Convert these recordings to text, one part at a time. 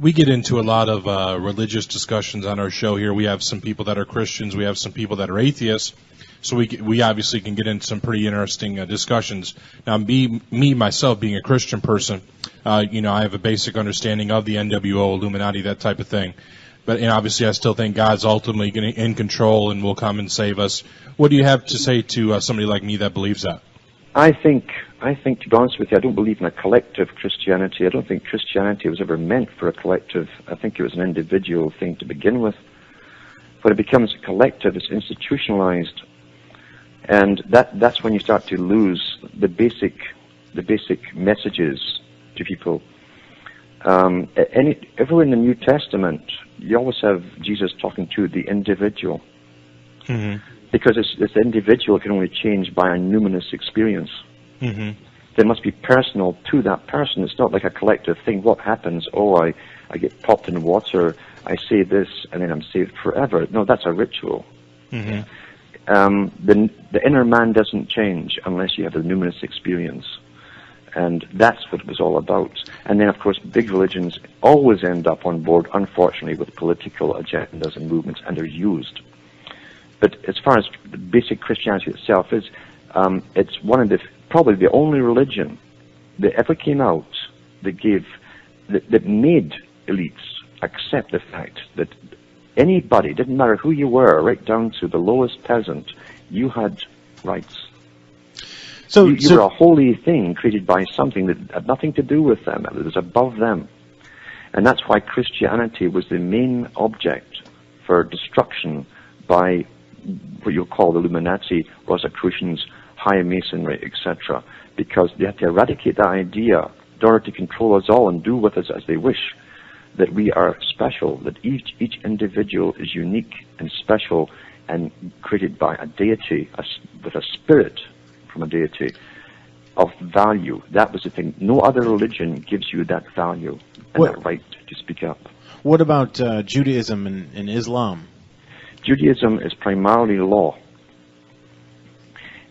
We get into a lot of religious discussions on our show here. We have some people that are Christians. We have some people that are atheists. So we obviously can get into some pretty interesting discussions. Now, myself, being a Christian person, I have a basic understanding of the NWO, Illuminati, that type of thing. But obviously, I still think God's ultimately in control and will come and save us. What do you have to say to somebody like me that believes that? I think, to be honest with you, I don't believe in a collective Christianity. I don't think Christianity was ever meant for a collective. I think it was an individual thing to begin with. When it becomes a collective, it's institutionalized. And that's when you start to lose the basic messages to people. Everywhere in the New Testament, you always have Jesus talking to the individual. Mm-hmm. Because this individual can only change by a numinous experience. Mm-hmm. It must be personal to that person. It's not like a collective thing. What happens? Oh, I get popped in water, I say this, and then I'm saved forever. No, that's a ritual. Mm-hmm. The inner man doesn't change unless you have a numinous experience. And that's what it was all about. And then, of course, big religions always end up on board, unfortunately, with political agendas and movements, and they're used. But as far as the basic Christianity itself is, it's probably the only religion that ever came out that made elites accept the fact that anybody, didn't matter who you were, right down to the lowest peasant, you had rights. So you were a holy thing created by something that had nothing to do with them. It was above them. And that's why Christianity was the main object for destruction by what you'll call the Illuminati, Rosicrucians, High Masonry, etc. Because they had to eradicate that idea in order to control us all and do with us as they wish, that we are special, that each individual is unique and special and created by a deity, with a spirit from a deity of value. That was the thing. No other religion gives you that value and that right to speak up. What about Judaism and Islam? Judaism is primarily law.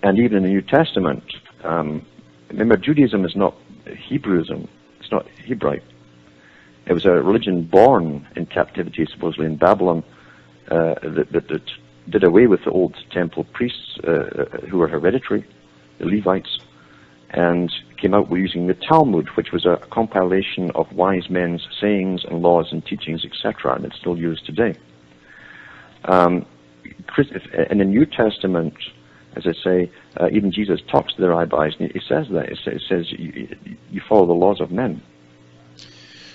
And even in the New Testament, remember, Judaism is not Hebrewism. It's not Hebraic. It was a religion born in captivity, supposedly in Babylon, that did away with the old temple priests who were hereditary, the Levites, and came out with using the Talmud, which was a compilation of wise men's sayings and laws and teachings, etc., and it's still used today. In the New Testament, as I say, even Jesus talks to the rabbis, and he says that. He says, you follow the laws of men.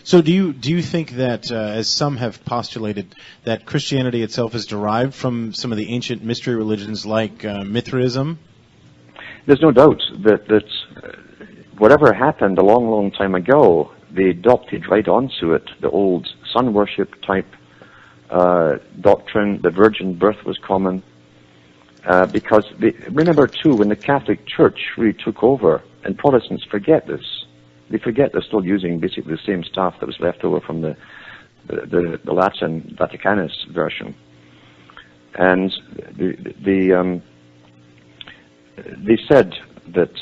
So do you think that, as some have postulated, that Christianity itself is derived from some of the ancient mystery religions like Mithraism? There's no doubt that whatever happened a long, long time ago, they adopted right onto it the old sun worship type doctrine. The virgin birth was common. Because remember, too, when the Catholic Church really took over, and Protestants forget this, they forget they're still using basically the same stuff that was left over from the Latin Vaticanus version. And they said that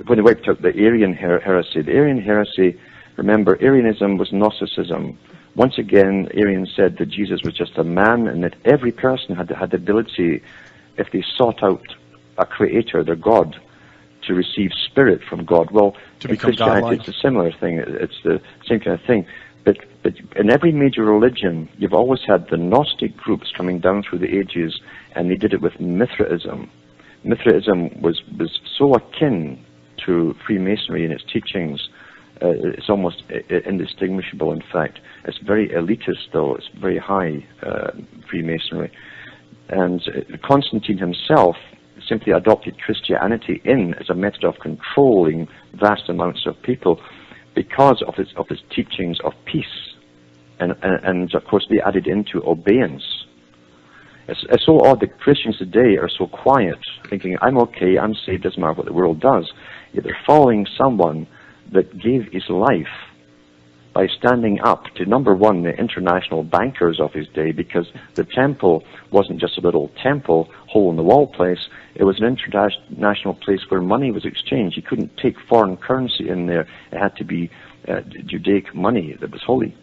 when they wiped out the Arian heresy, remember, Arianism was Gnosticism. Once again, Arians said that Jesus was just a man, and that every person had the ability, if they sought out a creator, their God, to receive spirit from God. Well, to in become Christianity, godlike. it's a similar thing. It's the same kind of thing. But in every major religion, you've always had the Gnostic groups coming down through the ages, and they did it with Mithraism. Mithraism was so akin to Freemasonry in its teachings. It's almost indistinguishable, in fact. It's very elitist, though. It's very high Freemasonry. And Constantine himself simply adopted Christianity as a method of controlling vast amounts of people because of his teachings of peace. And of course, they added into obedience. It's so odd that Christians today are so quiet, thinking, I'm okay, I'm saved, doesn't matter what the world does. Yet they're following someone that gave his life by standing up to, number one, the international bankers of his day, because the temple wasn't just a little temple, hole-in-the-wall place. It was an international place where money was exchanged. You couldn't take foreign currency in there. It had to be Judaic money that was holy.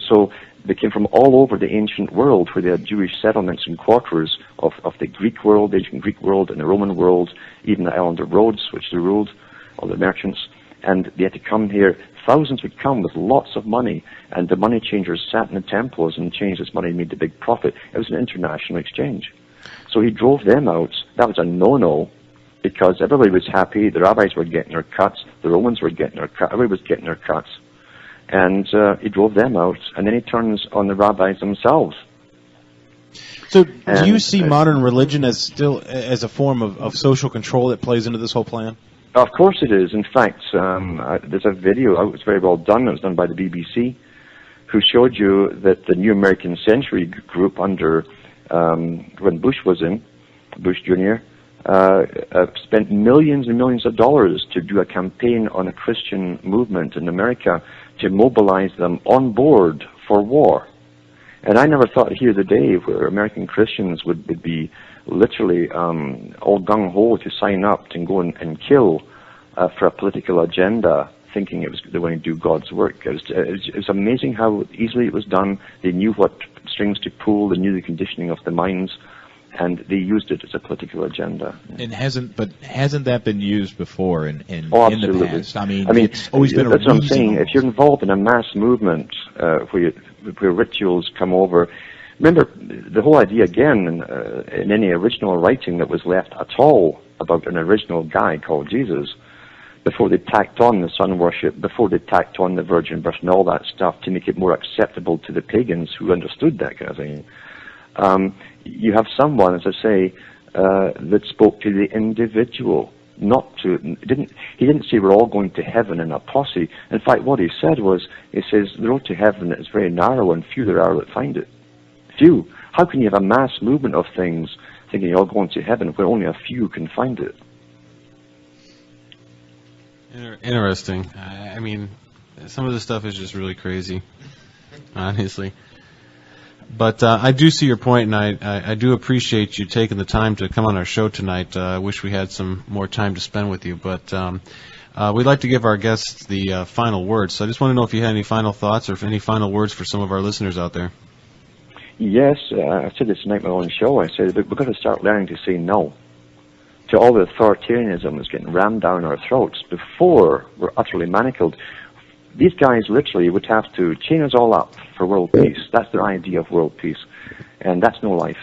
So they came from all over the ancient world, where they had Jewish settlements and quarters of the Greek world, the ancient Greek world, and the Roman world, even the island of Rhodes, which they ruled, all the merchants. And they had to come here. Thousands would come with lots of money, and the money changers sat in the temples and changed this money and made the big profit. It was an international exchange. So he drove them out. That was a no-no, because everybody was happy. The rabbis were getting their cuts. The Romans were getting their cuts. Everybody was getting their cuts. And he drove them out, and then he turns on the rabbis themselves. So do you see modern religion as a form of social control that plays into this whole plan? Of course it is. In fact, there's a video, it was very well done, it was done by the BBC, who showed you that the New American Century group under, when Bush was in, Bush Jr., spent millions and millions of dollars to do a campaign on a Christian movement in America to mobilize them on board for war. And I never thought here the day where American Christians would be literally all gung-ho to sign up and go and kill for a political agenda, thinking they were going to do God's work. It was amazing how easily it was done. They knew what strings to pull. They knew the conditioning of the minds, and they used it as a political agenda. And hasn't that been used before in the past? I mean, it's always been a that's what I'm saying. almost. If you're involved in a mass movement where rituals come over, remember the whole idea again in any original writing that was left at all about an original guy called Jesus, before they tacked on the sun worship, before they tacked on the virgin birth and all that stuff to make it more acceptable to the pagans who understood that kind of thing. You have someone, as I say, that spoke to the individual, he didn't say we're all going to heaven in a posse. In fact, what he said was, he says, the road to heaven is very narrow and few there are that find it. Few. How can you have a mass movement of things thinking you're all going to heaven where only a few can find it? Interesting. I mean, some of this stuff is just really crazy, honestly. But I do see your point, and I do appreciate you taking the time to come on our show tonight. I wish we had some more time to spend with you, but we'd like to give our guests the final words. So I just want to know if you had any final thoughts or if any final words for some of our listeners out there. Yes, I said this tonight on my own show. I said we've got to start learning to say no to all the authoritarianism that's getting rammed down our throats before we're utterly manacled. These guys literally would have to chain us all up for world peace. That's their idea of world peace. And that's no life.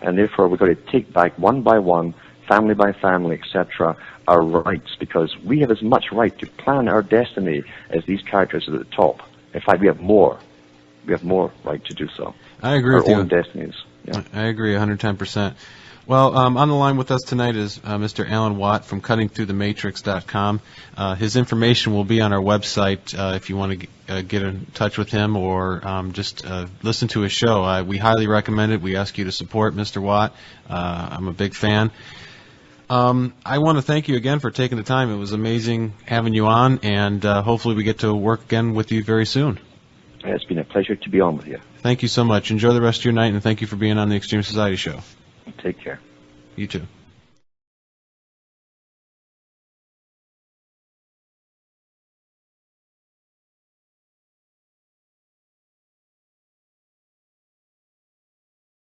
And therefore we've got to take back one by one, family by family, etc., our rights, because we have as much right to plan our destiny as these characters at the top. In fact, we have more. We have more right to do so. I agree with you. Our own destinies. Yeah. I agree 110%. Well, on the line with us tonight is Mr. Alan Watt from CuttingThroughTheMatrix.com. His information will be on our website if you want to get in touch with him or just listen to his show. We highly recommend it. We ask you to support Mr. Watt. I'm a big fan. I want to thank you again for taking the time. It was amazing having you on, and hopefully we get to work again with you very soon. It's been a pleasure to be on with you. Thank you so much. Enjoy the rest of your night, and thank you for being on the Extreme Society Show. Take care. You too.